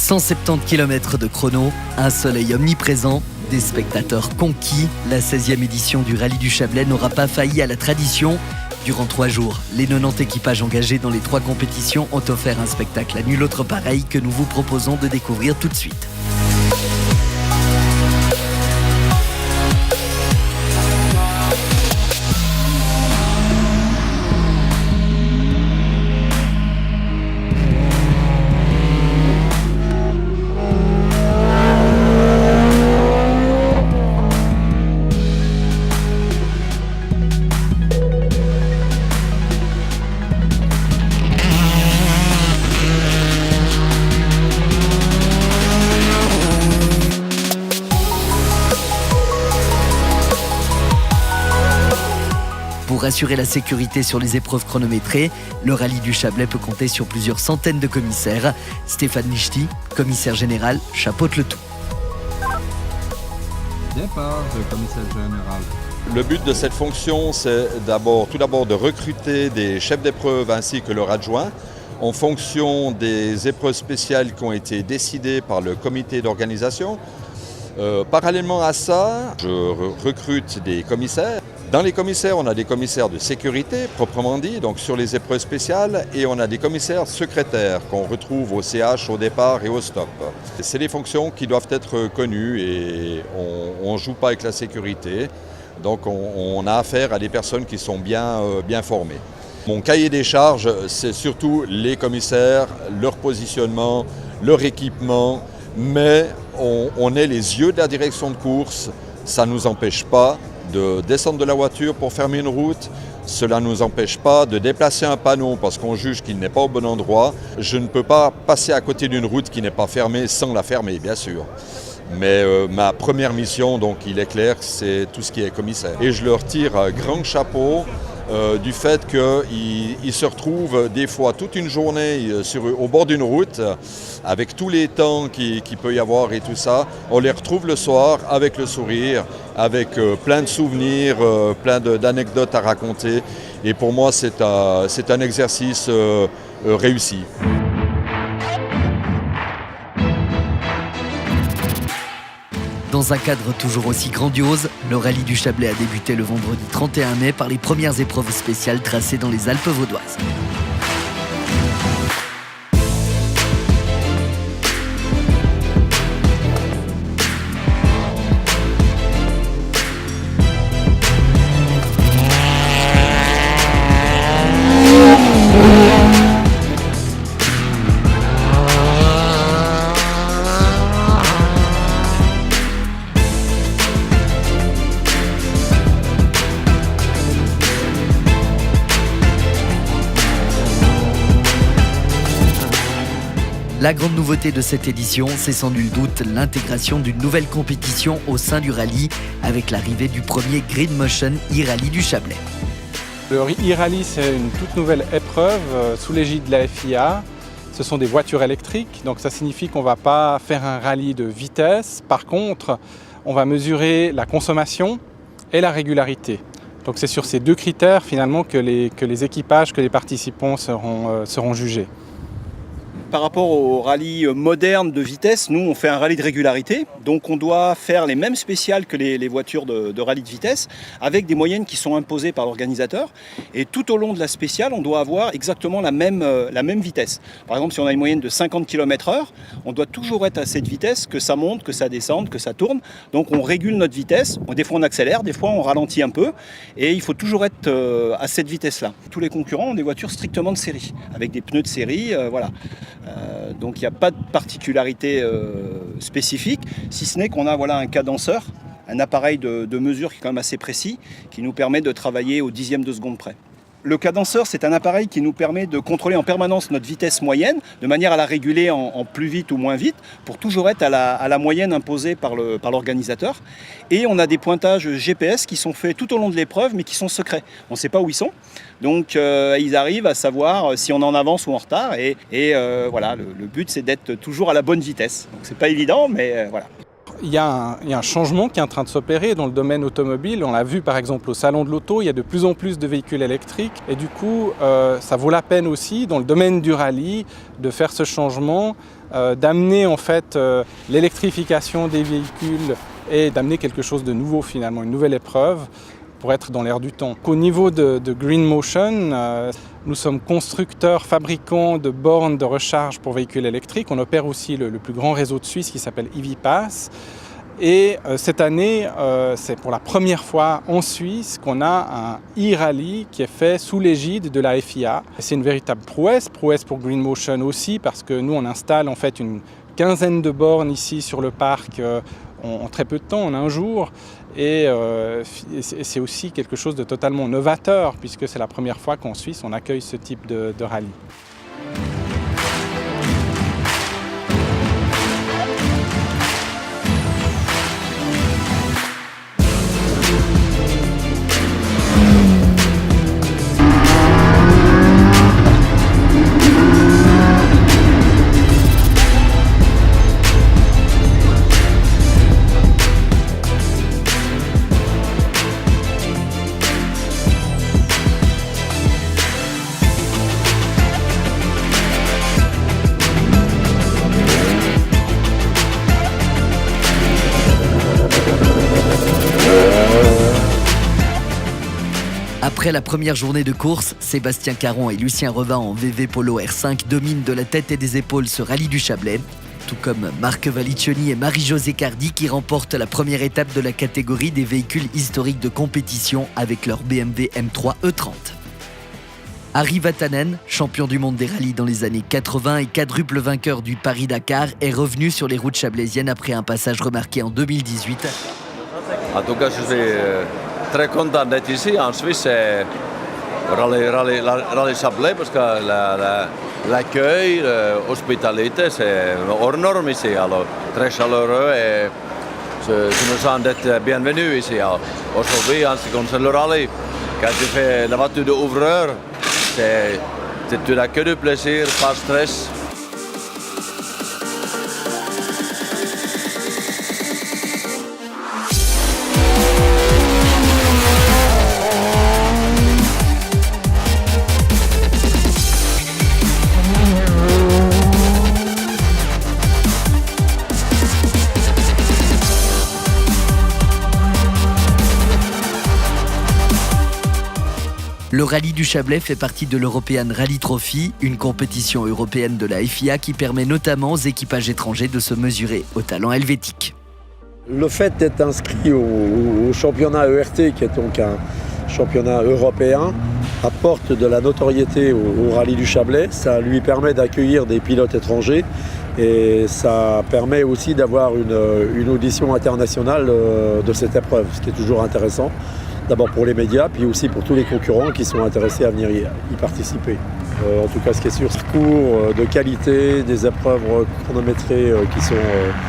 170 km de chrono, un soleil omniprésent, des spectateurs conquis. La 16e édition du Rallye du Chablais n'aura pas failli à la tradition. Durant 3 jours, les 90 équipages engagés dans les 3 compétitions ont offert un spectacle à nul autre pareil que nous vous proposons de découvrir tout de suite. Pour assurer la sécurité sur les épreuves chronométrées, le rallye du Chablais peut compter sur plusieurs centaines de commissaires. Stéphane Lichty, commissaire général, chapeaute le tout. Départ de commissaire général. Le but de cette fonction, c'est tout d'abord de recruter des chefs d'épreuve ainsi que leurs adjoints en fonction des épreuves spéciales qui ont été décidées par le comité d'organisation. Parallèlement à ça, je recrute des commissaires. Dans les commissaires, on a des commissaires de sécurité, proprement dit, donc sur les épreuves spéciales, et on a des commissaires secrétaires qu'on retrouve au CH, au départ et au stop. C'est des fonctions qui doivent être connues et on ne joue pas avec la sécurité, donc on a affaire à des personnes qui sont bien formées. Mon cahier des charges, c'est surtout les commissaires, leur positionnement, leur équipement, mais on est les yeux de la direction de course, ça ne nous empêche pas de descendre de la voiture pour fermer une route. Cela ne nous empêche pas de déplacer un panneau parce qu'on juge qu'il n'est pas au bon endroit. Je ne peux pas passer à côté d'une route qui n'est pas fermée sans la fermer, bien sûr. Mais ma première mission, donc il est clair, c'est tout ce qui est commissaire. Et je leur tire un grand chapeau du fait qu'ils se retrouvent des fois toute une journée au bord d'une route avec tous les temps qu'il peut y avoir et tout ça. On les retrouve le soir avec le sourire, avec plein de souvenirs, plein d'anecdotes à raconter. Et pour moi, c'est un exercice réussi. Dans un cadre toujours aussi grandiose, le rallye du Chablais a débuté le vendredi 31 mai par les premières épreuves spéciales tracées dans les Alpes vaudoises. La grande nouveauté de cette édition, c'est sans nul doute l'intégration d'une nouvelle compétition au sein du rallye avec l'arrivée du premier Green Motion e-rallye du Chablais. Le e-rallye, c'est une toute nouvelle épreuve sous l'égide de la FIA. Ce sont des voitures électriques, donc ça signifie qu'on ne va pas faire un rallye de vitesse. Par contre, on va mesurer la consommation et la régularité. Donc c'est sur ces 2 critères finalement que les équipages, que les participants seront jugés. Par rapport au rallye moderne de vitesse, nous on fait un rallye de régularité, donc on doit faire les mêmes spéciales que les voitures de rallye de vitesse, avec des moyennes qui sont imposées par l'organisateur. Et tout au long de la spéciale, on doit avoir exactement la même vitesse. Par exemple, si on a une moyenne de 50 km/h, on doit toujours être à cette vitesse, que ça monte, que ça descende, que ça tourne. Donc on régule notre vitesse, des fois on accélère, des fois on ralentit un peu, et il faut toujours être à cette vitesse-là. Tous les concurrents ont des voitures strictement de série, avec des pneus de série, voilà. Donc il n'y a pas de particularité spécifique, si ce n'est qu'on a un cadenceur, un appareil de mesure qui est quand même assez précis, qui nous permet de travailler au dixième de seconde près. Le cadenceur, c'est un appareil qui nous permet de contrôler en permanence notre vitesse moyenne, de manière à la réguler en plus vite ou moins vite, pour toujours être à la moyenne imposée par l'organisateur. Et on a des pointages GPS qui sont faits tout au long de l'épreuve, mais qui sont secrets. On ne sait pas où ils sont. Donc ils arrivent à savoir si on est en avance ou en retard. Et voilà, le but, c'est d'être toujours à la bonne vitesse. Donc c'est pas évident, mais voilà. il y a un changement qui est en train de s'opérer dans le domaine automobile. On l'a vu par exemple au Salon de l'Auto, il y a de plus en plus de véhicules électriques et du coup ça vaut la peine aussi dans le domaine du rallye de faire ce changement, d'amener en fait l'électrification des véhicules et d'amener quelque chose de nouveau finalement, une nouvelle épreuve pour être dans l'air du temps. Au niveau de Green Motion, nous sommes constructeurs, fabricants de bornes de recharge pour véhicules électriques. On opère aussi le plus grand réseau de Suisse qui s'appelle EVpass. Et cette année, c'est pour la première fois en Suisse qu'on a un e-rally qui est fait sous l'égide de la FIA. C'est une véritable prouesse pour Green Motion aussi, parce que nous on installe en fait une quinzaine de bornes ici sur le parc en très peu de temps, en un jour. Et c'est aussi quelque chose de totalement novateur, puisque c'est la première fois qu'en Suisse on accueille ce type de rallye. Après la première journée de course, Sébastien Caron et Lucien Revin en VV Polo R5 dominent de la tête et des épaules ce rallye du Chablais, tout comme Marc Valicioni et Marie-Josée Cardi qui remportent la première étape de la catégorie des véhicules historiques de compétition avec leur BMW M3 E30. Harry Vatanen, champion du monde des rallyes dans les années 80 et quadruple vainqueur du Paris-Dakar, est revenu sur les routes chablaisiennes après un passage remarqué en 2018. En tout cas, je suis très content d'être ici en Suisse, Rallye Chablais, parce que l'accueil, l'hospitalité, c'est hors norme ici. Alors, très chaleureux et je me sens d'être bienvenu ici. Alors, aujourd'hui, en ce qui concerne le rallye, quand tu fais la voiture d'ouvreur, tu n'as que du plaisir, pas de stress. Le rallye du Chablais fait partie de l'European Rally Trophy, une compétition européenne de la FIA qui permet notamment aux équipages étrangers de se mesurer au talent helvétique. Le fait d'être inscrit au championnat ERT, qui est donc un championnat européen, apporte de la notoriété au rallye du Chablais. Ça lui permet d'accueillir des pilotes étrangers et ça permet aussi d'avoir une audition internationale de cette épreuve, ce qui est toujours intéressant. D'abord pour les médias, puis aussi pour tous les concurrents qui sont intéressés à venir y participer. En tout cas, ce qui est sûr, parcours de qualité, des épreuves chronométrées qui sont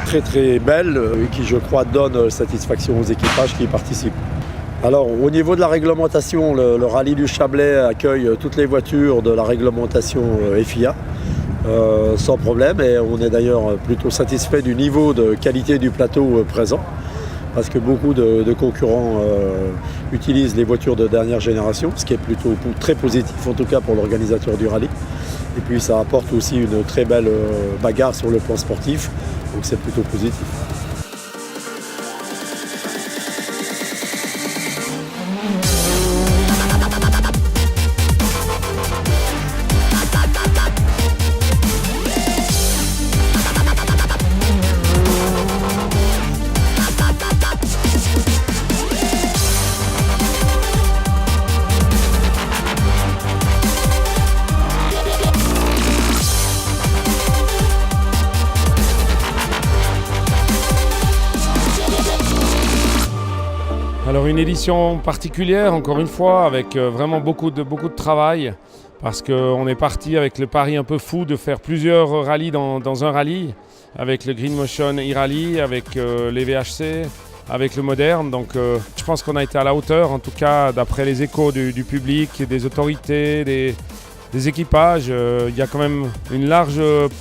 très très belles et qui, je crois, donnent satisfaction aux équipages qui y participent. Alors, au niveau de la réglementation, le rallye du Chablais accueille toutes les voitures de la réglementation FIA, sans problème, et on est d'ailleurs plutôt satisfait du niveau de qualité du plateau présent, parce que beaucoup de concurrents utilisent les voitures de dernière génération, ce qui est plutôt très positif, en tout cas pour l'organisateur du rallye. Et puis ça apporte aussi une très belle bagarre sur le plan sportif, donc c'est plutôt positif. Alors une édition particulière, encore une fois, avec vraiment beaucoup de travail, parce qu'on est parti avec le pari un peu fou de faire plusieurs rallyes dans un rallye, avec le Green Motion e-rally, avec les VHC, avec le moderne. Donc je pense qu'on a été à la hauteur, en tout cas d'après les échos du public, des autorités, des équipages. Il y a quand même une large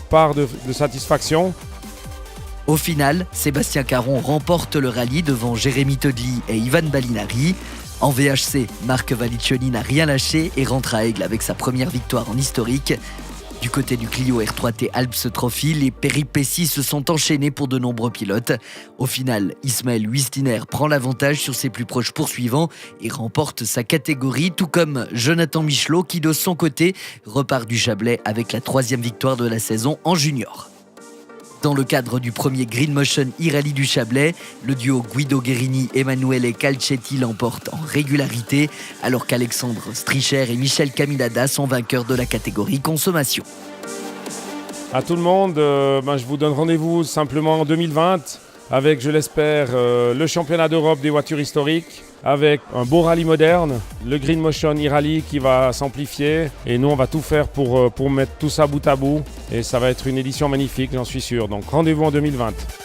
part de satisfaction. Au final, Sébastien Caron remporte le rallye devant Jérémy Todli et Ivan Balinari. En VHC, Marc Valliccioni n'a rien lâché et rentre à Aigle avec sa première victoire en historique. Du côté du Clio R3T Alps Trophy, les péripéties se sont enchaînées pour de nombreux pilotes. Au final, Ismaël Huistiner prend l'avantage sur ses plus proches poursuivants et remporte sa catégorie, tout comme Jonathan Michelot qui, de son côté, repart du Chablais avec la 3e victoire de la saison en junior. Dans le cadre du premier Green Motion e-Rally du Chablais, le duo Guido Guerini, Emanuele Calcetti l'emporte en régularité, alors qu'Alexandre Stricher et Michel Camilada sont vainqueurs de la catégorie consommation. À tout le monde, je vous donne rendez-vous simplement en 2020 avec, je l'espère, le championnat d'Europe des voitures historiques, avec un beau rallye moderne, le Green Motion e-Rally qui va s'amplifier. Et nous, on va tout faire pour mettre tout ça bout à bout. Et ça va être une édition magnifique, j'en suis sûr. Donc rendez-vous en 2020.